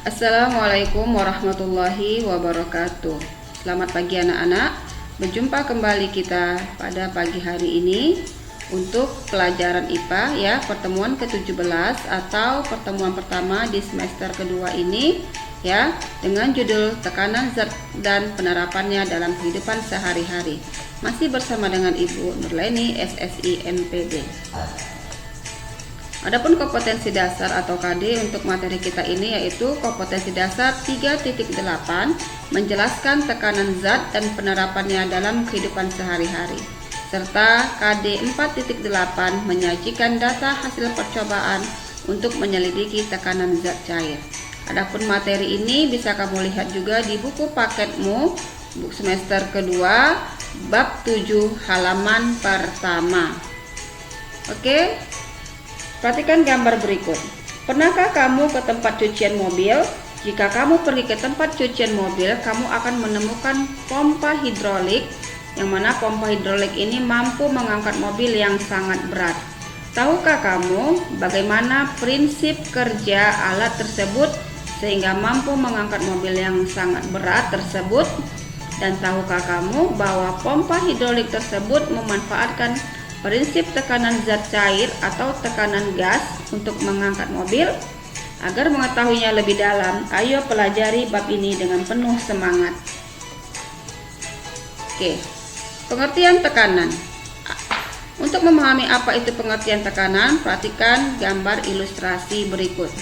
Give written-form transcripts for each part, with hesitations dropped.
Assalamualaikum warahmatullahi wabarakatuh. Selamat pagi anak-anak. Berjumpa kembali kita pada pagi hari ini untuk pelajaran IPA ya, pertemuan ke-17 atau pertemuan pertama di semester kedua ini ya, dengan judul tekanan zat dan penerapannya dalam kehidupan sehari-hari. Masih bersama dengan Ibu Nurleni, SSI MPB. Adapun kompetensi dasar atau KD untuk materi kita ini yaitu kompetensi dasar 3.8 menjelaskan tekanan zat dan penerapannya dalam kehidupan sehari-hari, serta KD 4.8 menyajikan data hasil percobaan untuk menyelidiki tekanan zat cair. Adapun materi ini bisa kamu lihat juga di buku paketmu semester kedua bab 7 halaman pertama. Oke. Perhatikan gambar berikut. Pernahkah kamu ke tempat cucian mobil? Jika kamu pergi ke tempat cucian mobil, kamu akan menemukan pompa hidrolik, yang mana pompa hidrolik ini mampu mengangkat mobil yang sangat berat. Tahukah kamu bagaimana prinsip kerja alat tersebut sehingga mampu mengangkat mobil yang sangat berat tersebut? Dan tahukah kamu bahwa pompa hidrolik tersebut memanfaatkan prinsip tekanan zat cair atau tekanan gas untuk mengangkat mobil? Agar mengetahuinya lebih dalam, ayo pelajari bab ini dengan penuh semangat. Oke, pengertian tekanan. Untuk memahami apa itu pengertian tekanan, perhatikan gambar ilustrasi berikut.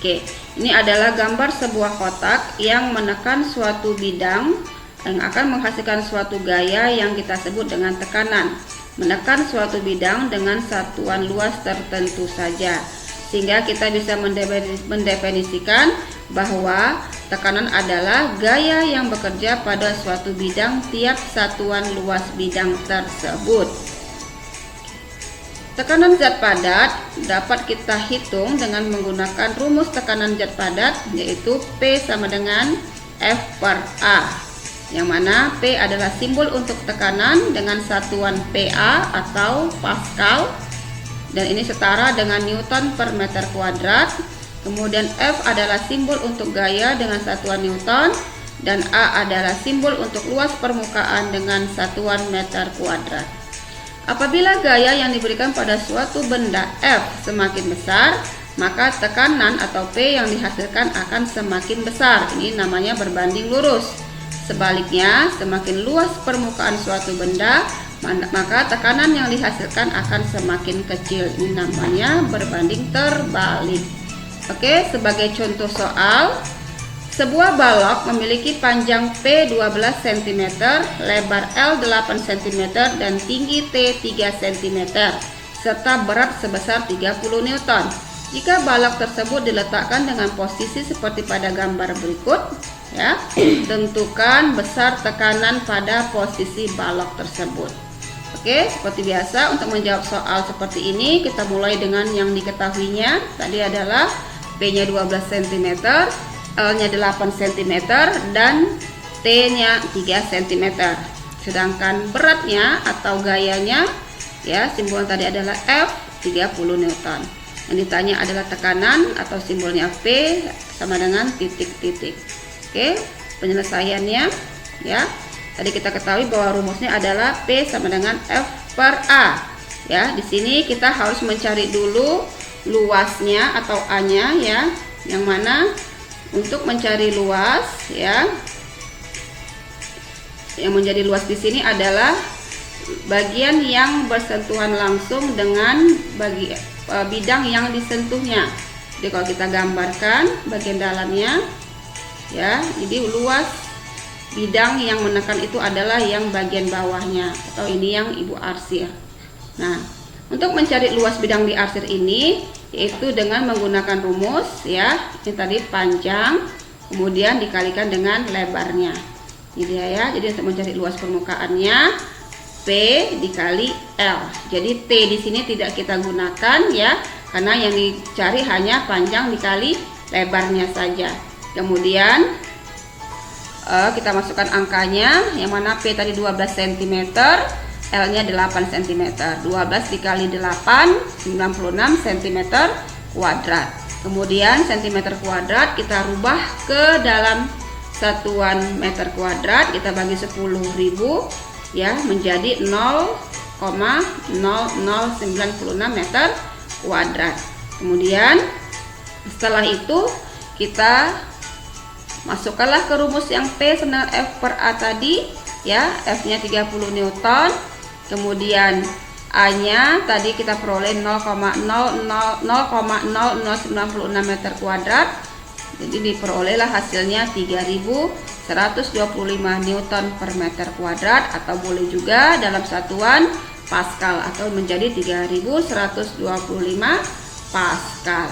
Oke, ini adalah gambar sebuah kotak yang menekan suatu bidang yang akan menghasilkan suatu gaya yang kita sebut dengan tekanan. Menekan suatu bidang dengan satuan luas tertentu saja, sehingga kita bisa mendefinisikan bahwa tekanan adalah gaya yang bekerja pada suatu bidang tiap satuan luas bidang tersebut. Tekanan zat padat dapat kita hitung dengan menggunakan rumus tekanan zat padat, yaitu P sama dengan F per A, yang mana P adalah simbol untuk tekanan dengan satuan PA atau Pascal, dan ini setara dengan Newton per meter kuadrat. Kemudian F adalah simbol untuk gaya dengan satuan Newton, dan A adalah simbol untuk luas permukaan dengan satuan meter kuadrat. Apabila gaya yang diberikan pada suatu benda F semakin besar, maka tekanan atau P yang dihasilkan akan semakin besar. Ini namanya berbanding lurus. Sebaliknya, semakin luas permukaan suatu benda, maka tekanan yang dihasilkan akan semakin kecil. Ini namanya berbanding terbalik. Oke, sebagai contoh soal, sebuah balok memiliki panjang P 12 cm, lebar L 8 cm, dan tinggi T 3 cm, serta berat sebesar 30 Newton. Jika balok tersebut diletakkan dengan posisi seperti pada gambar berikut, ya, tentukan besar tekanan pada posisi balok tersebut. Oke, seperti biasa untuk menjawab soal seperti ini, kita mulai dengan yang diketahuinya. Tadi adalah P-nya 12 cm, L-nya 8 cm, dan T-nya 3 cm. Sedangkan beratnya atau gayanya, ya, simbol tadi adalah F 30 Newton. Yang ditanya adalah tekanan atau simbolnya P sama dengan titik-titik. Oke, penyelesaiannya ya. Tadi kita ketahui bahwa rumusnya adalah P sama dengan F per A. Ya, di sini kita harus mencari dulu luasnya atau A-nya ya. Yang mana untuk mencari luas ya, yang menjadi luas di sini adalah bagian yang bersentuhan langsung dengan bidang yang disentuhnya. Jadi kalau kita gambarkan bagian dalamnya ya, jadi luas bidang yang menekan itu adalah yang bagian bawahnya, atau ini yang Ibu arsir. Nah, untuk mencari luas bidang di arsir ini yaitu dengan menggunakan rumus ya, ini tadi panjang kemudian dikalikan dengan lebarnya. Jadi ya, jadi untuk mencari luas permukaannya P dikali L. Jadi T di sini tidak kita gunakan ya, karena yang dicari hanya panjang dikali lebarnya saja. Kemudian kita masukkan angkanya, yang mana P tadi 12 cm, L-nya 8 cm. 12 dikali 8, 96 cm kuadrat. Kemudian cm kuadrat kita rubah ke dalam satuan meter kuadrat, kita bagi 10.000 ya menjadi 0,0096 meter kuadrat. Kemudian setelah itu kita masukkanlah ke rumus yang P sama F per A tadi ya, F nya 30 Newton, kemudian A nya tadi kita peroleh 0,0096 meter kuadrat, jadi diperolehlah hasilnya 3125 Newton per meter kuadrat, atau boleh juga dalam satuan Pascal atau menjadi 3125 Pascal.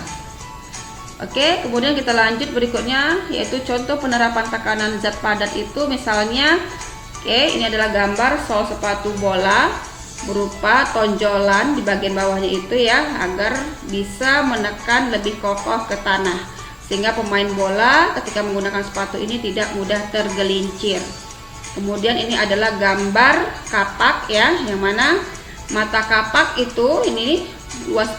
Oke, kemudian kita lanjut berikutnya, yaitu contoh penerapan tekanan zat padat itu. Misalnya, oke, ini adalah gambar sol sepatu bola berupa tonjolan di bagian bawahnya itu ya, agar bisa menekan lebih kokoh ke tanah, sehingga pemain bola ketika menggunakan sepatu ini tidak mudah tergelincir. Kemudian ini adalah gambar kapak ya, yang mana mata kapak itu ini luas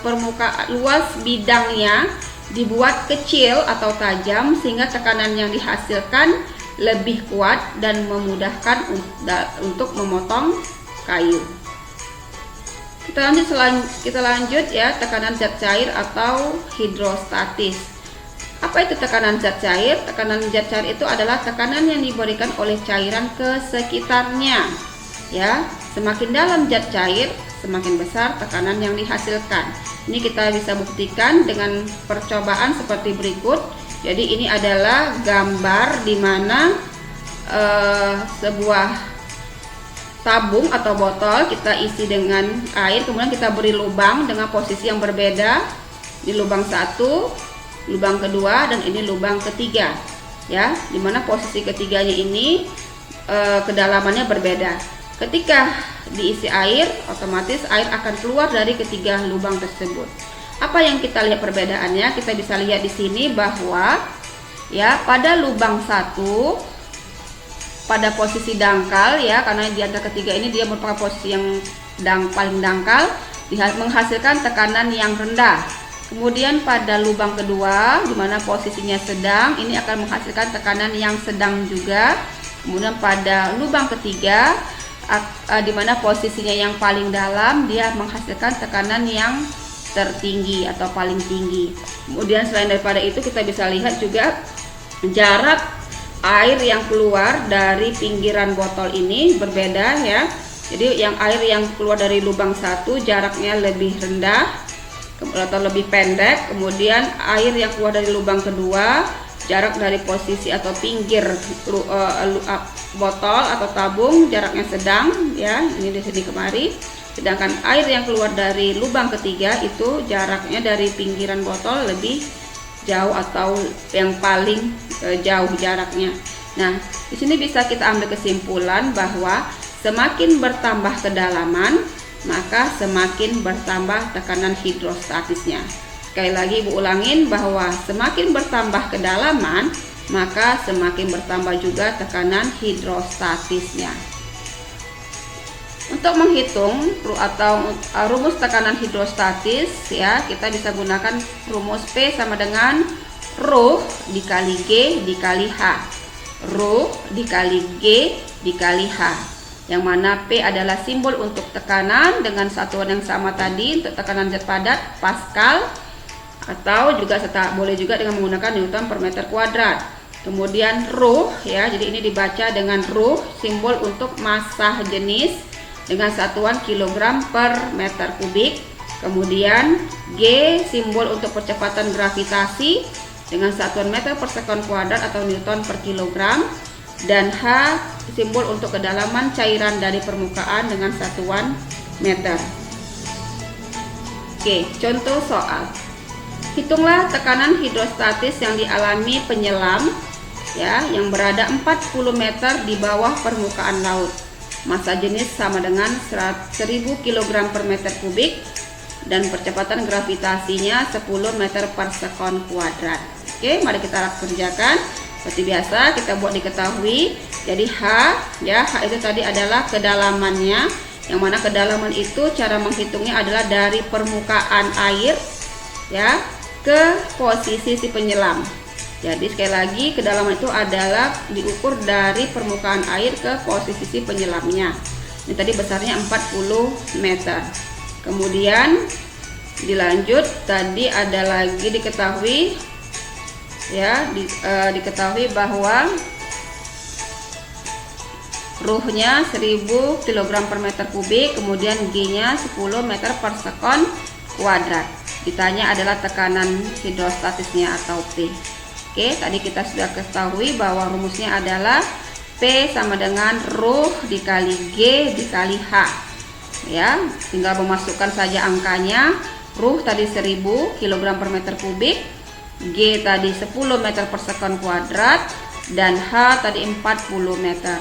bidangnya dibuat kecil atau tajam, sehingga tekanan yang dihasilkan lebih kuat dan memudahkan untuk memotong kayu. Kita lanjut ya, tekanan zat cair atau hidrostatis. Apa itu tekanan zat cair? Tekanan zat cair itu adalah tekanan yang diberikan oleh cairan ke sekitarnya. Ya, semakin dalam zat cair, semakin besar tekanan yang dihasilkan. Ini kita bisa buktikan dengan percobaan seperti berikut. Jadi ini adalah gambar di mana sebuah tabung atau botol kita isi dengan air, kemudian kita beri lubang dengan posisi yang berbeda. Di lubang 1, lubang kedua, dan ini lubang ketiga ya, dimana posisi ketiganya ini kedalamannya berbeda. Ketika diisi air, otomatis air akan keluar dari ketiga lubang tersebut. Apa yang kita lihat perbedaannya? Kita bisa lihat di sini bahwa ya, pada lubang 1 pada posisi dangkal ya, karena di antara ketiga ini dia merupakan posisi yang paling dangkal, menghasilkan tekanan yang rendah. Kemudian pada lubang kedua, di mana posisinya sedang, ini akan menghasilkan tekanan yang sedang juga. Kemudian pada lubang ketiga, di mana posisinya yang paling dalam, dia menghasilkan tekanan yang tertinggi atau paling tinggi. Kemudian selain daripada itu, kita bisa lihat juga jarak air yang keluar dari pinggiran botol ini berbeda ya. Jadi air yang keluar dari lubang 1 jaraknya lebih rendah atau lebih pendek. Kemudian air yang keluar dari lubang kedua, jarak dari posisi atau pinggir botol atau tabung jaraknya sedang ya, ini di sini kemari. Sedangkan air yang keluar dari lubang ketiga itu jaraknya dari pinggiran botol lebih jauh atau yang paling jauh jaraknya. Nah, di sini bisa kita ambil kesimpulan bahwa semakin bertambah kedalaman, maka semakin bertambah tekanan hidrostatisnya. Sekali lagi Ibu ulangin bahwa semakin bertambah kedalaman, maka semakin bertambah juga tekanan hidrostatisnya. Untuk menghitung atau rumus tekanan hidrostatis ya, kita bisa gunakan rumus P sama dengan Rho dikali G dikali H. Rho dikali G dikali H, yang mana P adalah simbol untuk tekanan dengan satuan yang sama tadi untuk tekanan zat padat, Pascal, atau juga boleh juga dengan menggunakan Newton per meter kuadrat. Kemudian Rho ya, jadi ini dibaca dengan Rho, simbol untuk massa jenis dengan satuan kilogram per meter kubik. Kemudian G simbol untuk percepatan gravitasi dengan satuan meter per sekon kuadrat atau Newton per kilogram. Dan H simbol untuk kedalaman cairan dari permukaan dengan satuan meter. Oke, contoh soal. Hitunglah tekanan hidrostatis yang dialami penyelam ya, yang berada 40 meter di bawah permukaan laut. Massa jenis sama dengan 1000 kg per meter kubik dan percepatan gravitasinya 10 meter per sekon kuadrat. Oke, mari kita kerjakan. Seperti biasa kita buat diketahui. Jadi H ya, H itu tadi adalah kedalamannya, yang mana kedalaman itu cara menghitungnya adalah dari permukaan air ya ke posisi si penyelam. Jadi sekali lagi, kedalaman itu adalah diukur dari permukaan air ke posisi si penyelamnya. Ini tadi besarnya 40 meter. Kemudian dilanjut, tadi ada lagi diketahui ya, diketahui bahwa ruhnya 1000 kg per meter kubik, kemudian G-nya 10 meter per sekon kuadrat. Ditanya adalah tekanan hidrostatisnya atau P. Oke, tadi kita sudah ketahui bahwa rumusnya adalah P sama dengan ruh dikali G dikali H. Ya, tinggal memasukkan saja angkanya. Ruh tadi 1000 kg per meter kubik, G tadi 10 meter per sekon kuadrat, dan H tadi 40 meter.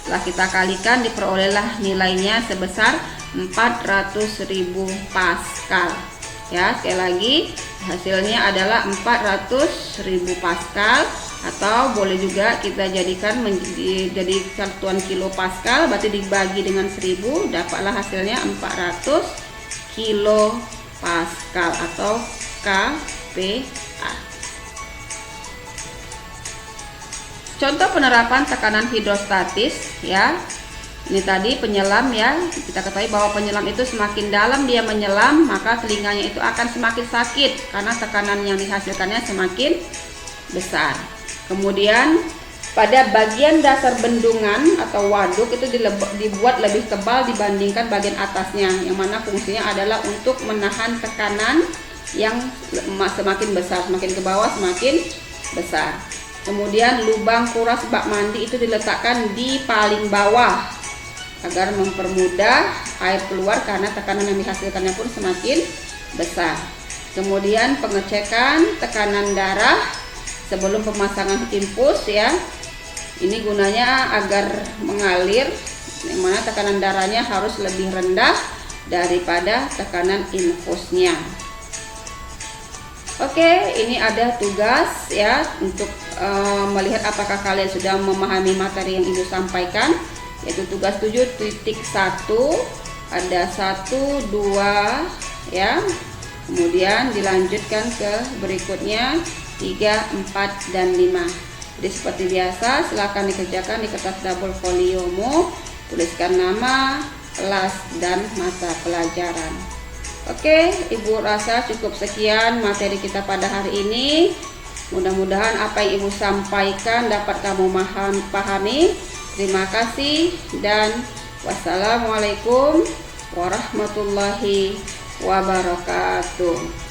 Setelah kita kalikan, diperolehlah nilainya sebesar 400.000 Pascal. Ya, sekali lagi hasilnya adalah 400.000 Pascal, atau boleh juga kita jadikan menjadi satuan kilo Pascal, berarti dibagi dengan 1000, dapatlah hasilnya 400 kilo Pascal atau kPa. Contoh penerapan tekanan hidrostatis ya. Ini tadi penyelam ya. Kita ketahui bahwa penyelam itu semakin dalam dia menyelam, maka telinganya itu akan semakin sakit karena tekanan yang dihasilkannya semakin besar. Kemudian pada bagian dasar bendungan atau waduk itu dibuat lebih tebal dibandingkan bagian atasnya, yang mana fungsinya adalah untuk menahan tekanan yang semakin besar, semakin ke bawah semakin besar. Kemudian lubang kuras bak mandi itu diletakkan di paling bawah agar mempermudah air keluar karena tekanan yang dihasilkannya pun semakin besar. Kemudian pengecekan tekanan darah sebelum pemasangan infus ya. Ini gunanya agar mengalir, yang mana tekanan darahnya harus lebih rendah daripada tekanan infusnya. Oke, ini ada tugas ya untuk melihat apakah kalian sudah memahami materi yang Ibu sampaikan, yaitu tugas 7.1 ada 1, 2 ya. Kemudian dilanjutkan ke berikutnya 3, 4 dan 5. Jadi seperti biasa, silakan dikerjakan di kertas double foliomu, tuliskan nama, kelas dan mata pelajaran. Oke, Ibu rasa cukup sekian materi kita pada hari ini. Mudah-mudahan apa yang Ibu sampaikan dapat kamu pahami. Terima kasih dan wassalamualaikum warahmatullahi wabarakatuh.